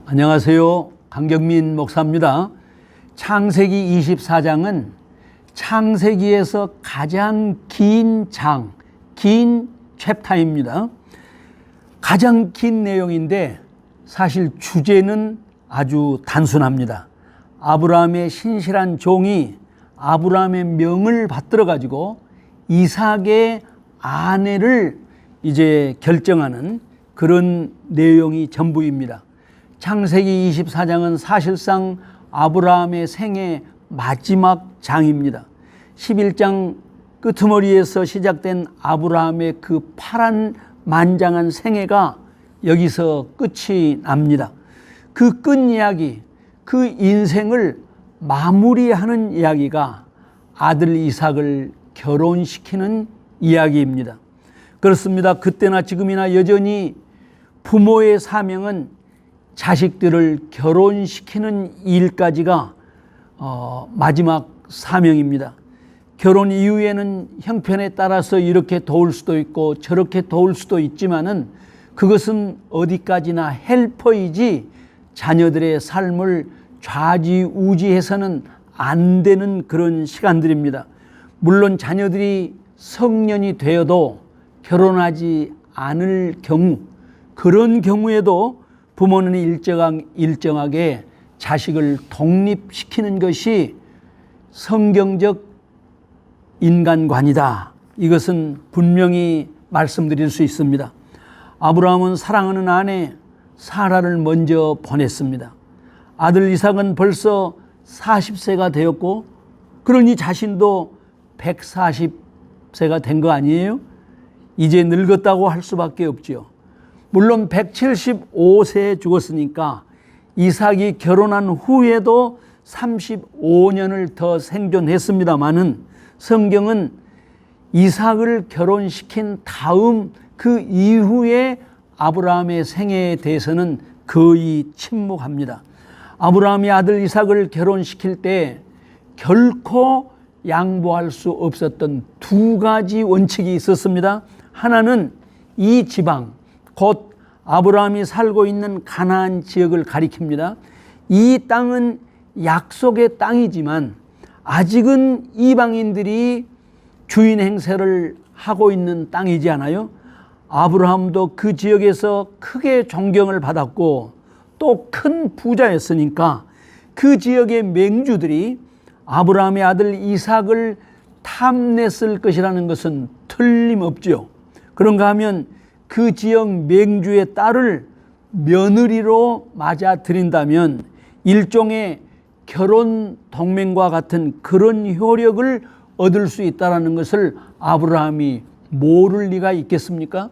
안녕하세요. 강경민 목사입니다. 창세기 24장은 창세기에서 가장 긴 장, 긴 챕터입니다. 가장 긴 내용인데 사실 주제는 아주 단순합니다. 아브라함의 신실한 종이 아브라함의 명을 받들어 가지고 이삭의 아내를 이제 결정하는 그런 내용이 전부입니다. 창세기 24장은 사실상 아브라함의 생애 마지막 장입니다. 11장 끄트머리에서 시작된 아브라함의 그 파란만장한 생애가 여기서 끝이 납니다. 그 끝 이야기, 그 인생을 마무리하는 이야기가 아들 이삭을 결혼시키는 이야기입니다. 그렇습니다. 그때나 지금이나 여전히 부모의 사명은 자식들을 결혼시키는 일까지가 마지막 사명입니다. 결혼 이후에는 형편에 따라서 이렇게 도울 수도 있고 저렇게 도울 수도 있지만은 그것은 어디까지나 헬퍼이지 자녀들의 삶을 좌지우지해서는 안 되는 그런 시간들입니다. 물론 자녀들이 성년이 되어도 결혼하지 않을 경우, 그런 경우에도 부모는 일정하게 자식을 독립시키는 것이 성경적 인간관이다. 이것은 분명히 말씀드릴 수 있습니다. 아브라함은 사랑하는 아내 사라를 먼저 보냈습니다. 아들 이삭은 벌써 40세가 되었고 그러니 자신도 140세가 된 거 아니에요? 이제 늙었다고 할 수밖에 없죠. 물론 175세에 죽었으니까 이삭이 결혼한 후에도 35년을 더 생존했습니다마는 성경은 이삭을 결혼시킨 다음 그 이후에 아브라함의 생애에 대해서는 거의 침묵합니다. 아브라함이 아들 이삭을 결혼시킬 때 결코 양보할 수 없었던 두 가지 원칙이 있었습니다. 하나는 이 지방, 곧 아브라함이 살고 있는 가나안 지역을 가리킵니다. 이 땅은 약속의 땅이지만 아직은 이방인들이 주인 행세를 하고 있는 땅이지 않아요? 아브라함도 그 지역에서 크게 존경을 받았고 또 큰 부자였으니까 그 지역의 맹주들이 아브라함의 아들 이삭을 탐냈을 것이라는 것은 틀림없죠. 그런가 하면 그 지역 맹주의 딸을 며느리로 맞아들인다면 일종의 결혼 동맹과 같은 그런 효력을 얻을 수 있다는 것을 아브라함이 모를 리가 있겠습니까?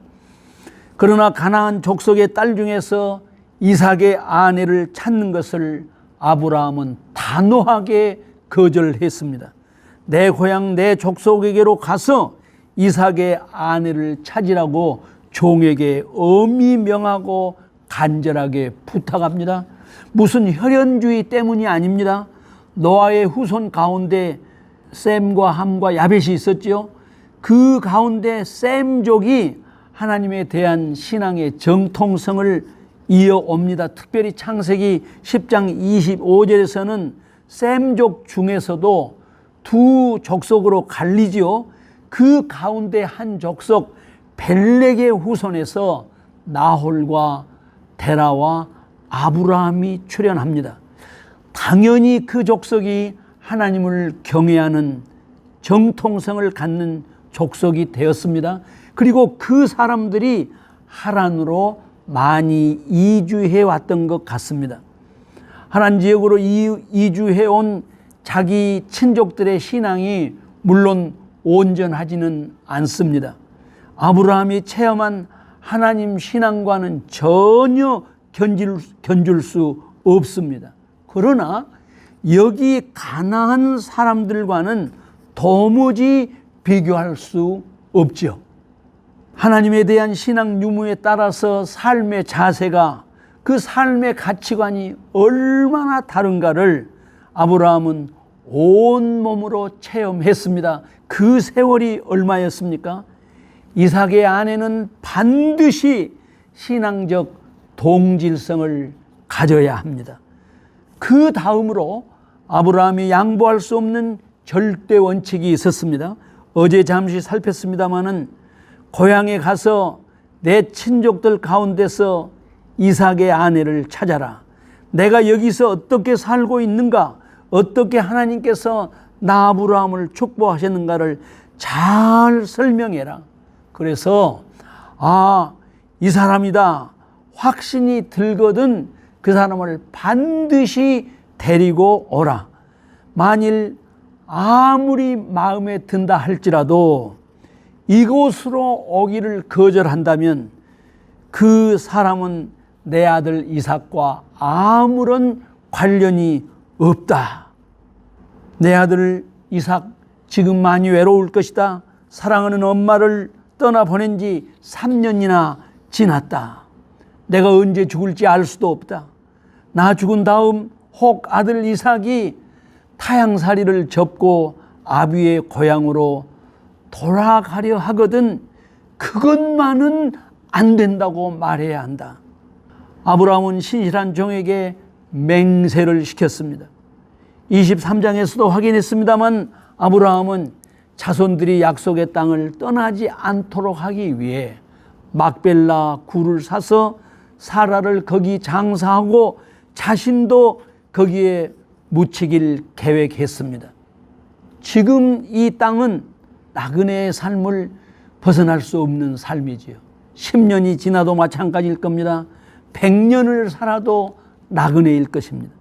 그러나 가나안 족속의 딸 중에서 이삭의 아내를 찾는 것을 아브라함은 단호하게 거절했습니다. 내 고향 내 족속에게로 가서 이삭의 아내를 찾으라고 종에게 엄히 명하고 간절하게 부탁합니다. 무슨 혈연주의 때문이 아닙니다. 노아의 후손 가운데 셈과 함과 야벳이 있었죠. 그 가운데 셈족이 하나님에 대한 신앙의 정통성을 이어옵니다. 특별히 창세기 10장 25절에서는 셈족 중에서도 두 족속으로 갈리지요. 그 가운데 한 족속 벨렉의 후손에서 나홀과 데라와 아브라함이 출현합니다. 당연히 그 족속이 하나님을 경외하는 정통성을 갖는 족속이 되었습니다. 그리고 그 사람들이 하란으로 많이 이주해 왔던 것 같습니다. 하란 지역으로 이주해 온 자기 친족들의 신앙이 물론 온전하지는 않습니다. 아브라함이 체험한 하나님 신앙과는 전혀 견줄 수 없습니다. 그러나 여기 가나안 사람들과는 도무지 비교할 수 없죠. 하나님에 대한 신앙 유무에 따라서 삶의 자세가, 그 삶의 가치관이 얼마나 다른가를 아브라함은 온몸으로 체험했습니다. 그 세월이 얼마였습니까? 이삭의 아내는 반드시 신앙적 동질성을 가져야 합니다. 그 다음으로 아브라함이 양보할 수 없는 절대 원칙이 있었습니다. 어제 잠시 살폈습니다마는 고향에 가서 내 친족들 가운데서 이삭의 아내를 찾아라. 내가 여기서 어떻게 살고 있는가, 어떻게 하나님께서 나 아브라함을 축복하셨는가를 잘 설명해라. 그래서 이 사람이다 확신이 들거든 그 사람을 반드시 데리고 오라. 만일 아무리 마음에 든다 할지라도 이곳으로 오기를 거절한다면 그 사람은 내 아들 이삭과 아무런 관련이 없다. 내 아들 이삭 지금 많이 외로울 것이다. 사랑하는 엄마를 떠나보낸 지 3년이나 지났다. 내가 언제 죽을지 알 수도 없다. 나 죽은 다음 혹 아들 이삭이 타향살이를 접고 아비의 고향으로 돌아가려 하거든 그것만은 안 된다고 말해야 한다. 아브라함은 신실한 종에게 맹세를 시켰습니다. 23장에서도 확인했습니다만 아브라함은 자손들이 약속의 땅을 떠나지 않도록 하기 위해 막벨라 굴을 사서 사라를 거기 장사하고 자신도 거기에 묻히길 계획했습니다. 지금 이 땅은 나그네의 삶을 벗어날 수 없는 삶이지요. 10년이 지나도 마찬가지일 겁니다. 100년을 살아도 나그네일 것입니다.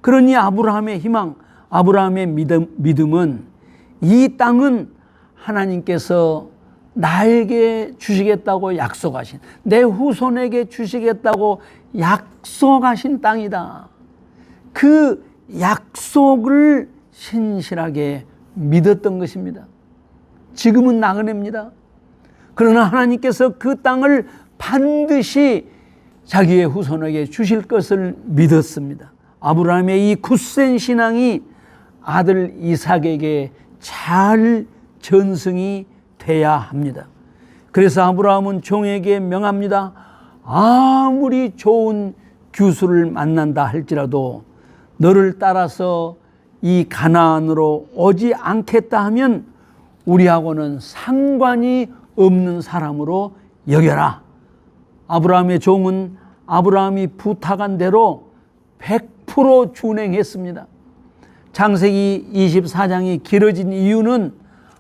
그러니 아브라함의 희망, 아브라함의 믿음은 이 땅은 하나님께서 나에게 주시겠다고 약속하신, 내 후손에게 주시겠다고 약속하신 땅이다. 그 약속을 신실하게 믿었던 것입니다. 지금은 나그네입니다. 그러나 하나님께서 그 땅을 반드시 자기의 후손에게 주실 것을 믿었습니다. 아브라함의 이 굳센 신앙이 아들 이삭에게 잘 전승이 돼야 합니다. 그래서 아브라함은 종에게 명합니다. 아무리 좋은 규수를 만난다 할지라도 너를 따라서 이 가나안으로 오지 않겠다 하면 우리하고는 상관이 없는 사람으로 여겨라. 아브라함의 종은 아브라함이 부탁한 대로 100% 준행했습니다. 창세기 24장이 길어진 이유는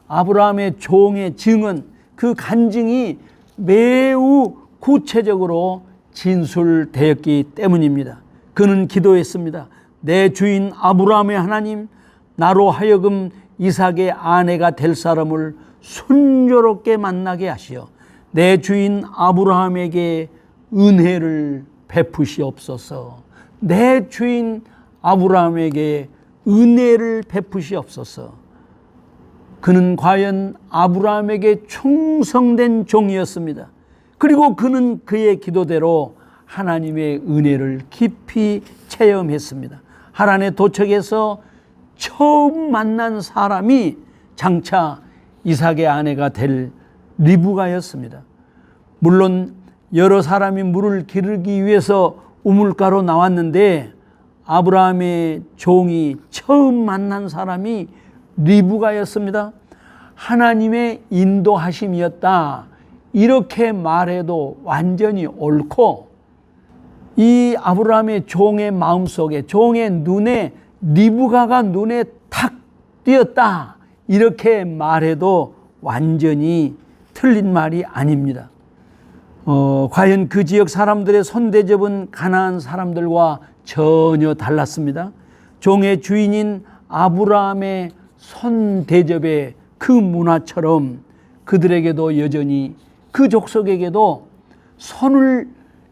아브라함의 종의 증언, 그 간증이 매우 구체적으로 진술되었기 때문입니다. 그는 기도했습니다. 내 주인 아브라함의 하나님, 나로 하여금 이삭의 아내가 될 사람을 순조롭게 만나게 하시어 내 주인 아브라함에게 은혜를 베푸시옵소서. 내 주인 아브라함에게 은혜를 베푸시옵소서. 그는 과연 아브라함에게 충성된 종이었습니다. 그리고 그는 그의 기도대로 하나님의 은혜를 깊이 체험했습니다. 하란에 도착해서 처음 만난 사람이 장차 이삭의 아내가 될 리브가였습니다. 물론 여러 사람이 물을 기르기 위해서 우물가로 나왔는데 아브라함의 종이 처음 만난 사람이 리브가였습니다. 하나님의 인도하심이었다. 이렇게 말해도 완전히 옳고, 이 아브라함의 종의 마음속에, 종의 눈에 리브가가 눈에 탁 띄었다. 이렇게 말해도 완전히 틀린 말이 아닙니다. 과연 그 지역 사람들의 손대접은 가나안 사람들과 전혀 달랐습니다. 종의 주인인 아브라함의 손대접의 그 문화처럼 그들에게도 여전히, 그 족속에게도 손을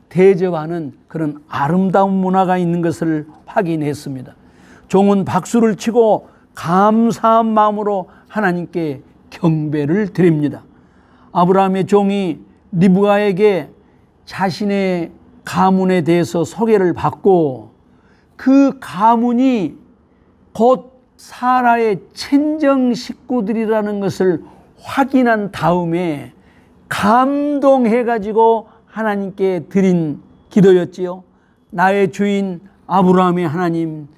대접하는 그런 아름다운 문화가 있는 것을 확인했습니다. 종은 박수를 치고 감사한 마음으로 하나님께 경배를 드립니다. 아브라함의 종이 리브가에게 자신의 가문에 대해서 소개를 받고 그 가문이 곧 사라의 친정 식구들이라는 것을 확인한 다음에 감동해가지고 하나님께 드린 기도였지요. 나의 주인 아브라함의 하나님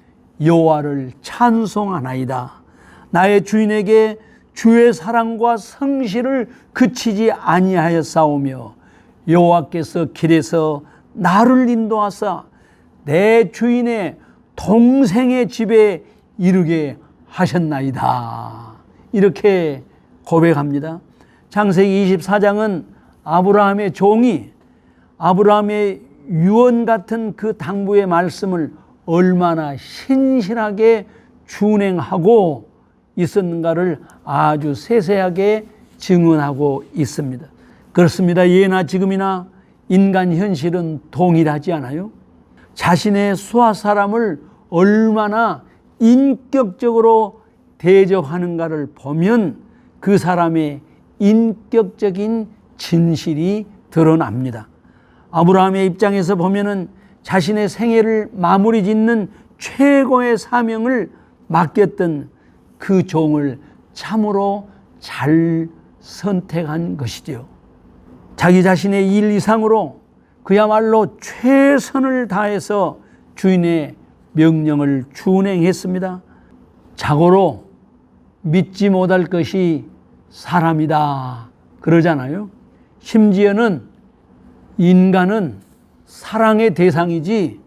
여호와를 찬송하나이다. 나의 주인에게 주의 사랑과 성실을 그치지 아니하였사오며 여호와께서 길에서 나를 인도하사 내 주인의 동생의 집에 이르게 하셨나이다. 이렇게 고백합니다. 창세기 24장은 아브라함의 종이 아브라함의 유언 같은 그 당부의 말씀을 얼마나 신실하게 준행하고 있었는가를 아주 세세하게 증언하고 있습니다. 그렇습니다. 예나 지금이나 인간 현실은 동일하지 않아요? 자신의 수하 사람을 얼마나 인격적으로 대접하는가를 보면 그 사람의 인격적인 진실이 드러납니다. 아브라함의 입장에서 보면은 자신의 생애를 마무리 짓는 최고의 사명을 맡겼던 그 종을 참으로 잘 선택한 것이지요. 자기 자신의 일 이상으로 그야말로 최선을 다해서 주인의 명령을 준행했습니다. 자고로 믿지 못할 것이 사람이다 그러잖아요. 심지어는 인간은 사랑의 대상이지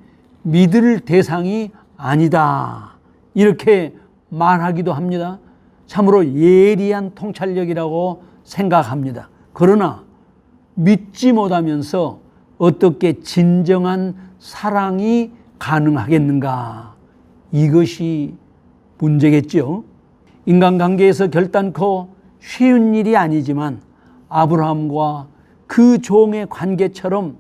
믿을 대상이 아니다 이렇게 말하기도 합니다. 참으로 예리한 통찰력이라고 생각합니다. 그러나 믿지 못하면서 어떻게 진정한 사랑이 가능하겠는가? 이것이 문제겠죠. 인간관계에서 결단코 쉬운 일이 아니지만 아브라함과 그 종의 관계처럼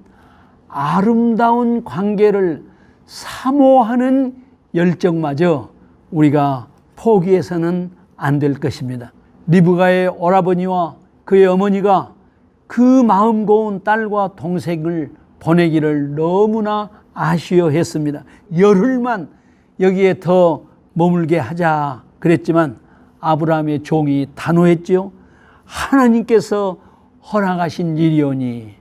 아름다운 관계를 사모하는 열정마저 우리가 포기해서는 안 될 것입니다. 리브가의 오라버니와 그의 어머니가 그 마음 고운 딸과 동생을 보내기를 너무나 아쉬워했습니다. 열흘만 여기에 더 머물게 하자 그랬지만 아브라함의 종이 단호했지요. 하나님께서 허락하신 일이오니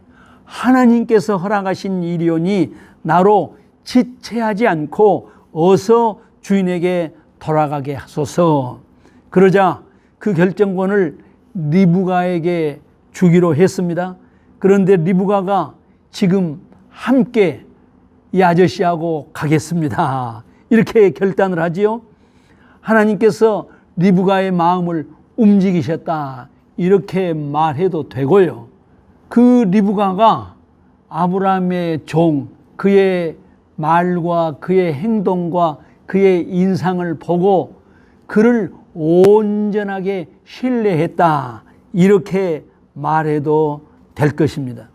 하나님께서 허락하신 일이오니 나로 지체하지 않고 어서 주인에게 돌아가게 하소서. 그러자 그 결정권을 리브가에게 주기로 했습니다. 그런데 리브가가 지금 함께 이 아저씨하고 가겠습니다 이렇게 결단을 하지요. 하나님께서 리브가의 마음을 움직이셨다 이렇게 말해도 되고요. 그 리브가가 아브라함의 종, 그의 말과 그의 행동과 그의 인상을 보고 그를 온전하게 신뢰했다 이렇게 말해도 될 것입니다.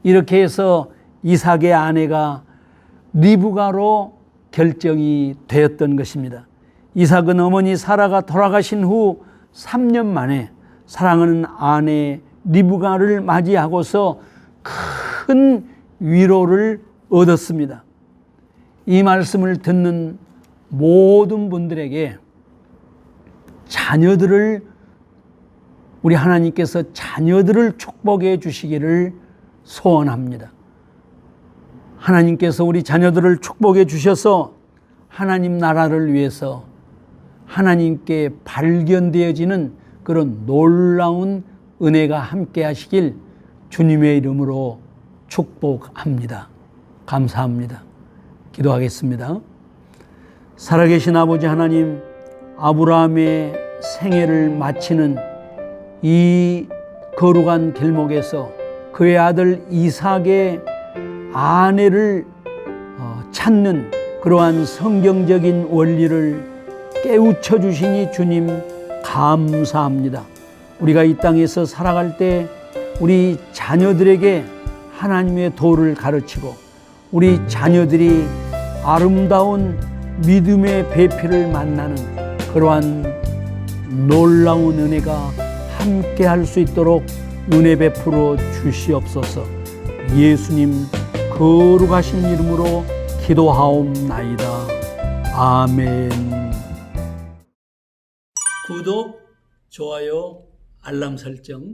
이렇게 해서 이삭의 아내가 리브가로 결정이 되었던 것입니다. 이삭은 어머니 사라가 돌아가신 후 3년 만에 사랑하는 아내 리브가를 맞이하고서 큰 위로를 얻었습니다. 이 말씀을 듣는 모든 분들에게 우리 하나님께서 자녀들을 축복해 주시기를 소원합니다. 하나님께서 우리 자녀들을 축복해 주셔서 하나님 나라를 위해서 하나님께 발견되어지는 그런 놀라운 은혜가 함께 하시길 주님의 이름으로 축복합니다. 감사합니다. 기도하겠습니다. 살아계신 아버지 하나님, 아브라함의 생애를 마치는 이 거룩한 길목에서 그의 아들 이삭의 아내를 찾는 그러한 성경적인 원리를 깨우쳐 주시니 주님 감사합니다. 우리가 이 땅에서 살아갈 때 우리 자녀들에게 하나님의 도를 가르치고 우리 자녀들이 아름다운 믿음의 배필을 만나는 그러한 놀라운 은혜가 함께 할 수 있도록 은혜 베풀어 주시옵소서. 예수님 거룩하신 이름으로 기도하옵나이다. 아멘. 구독, 좋아요, 알람 설정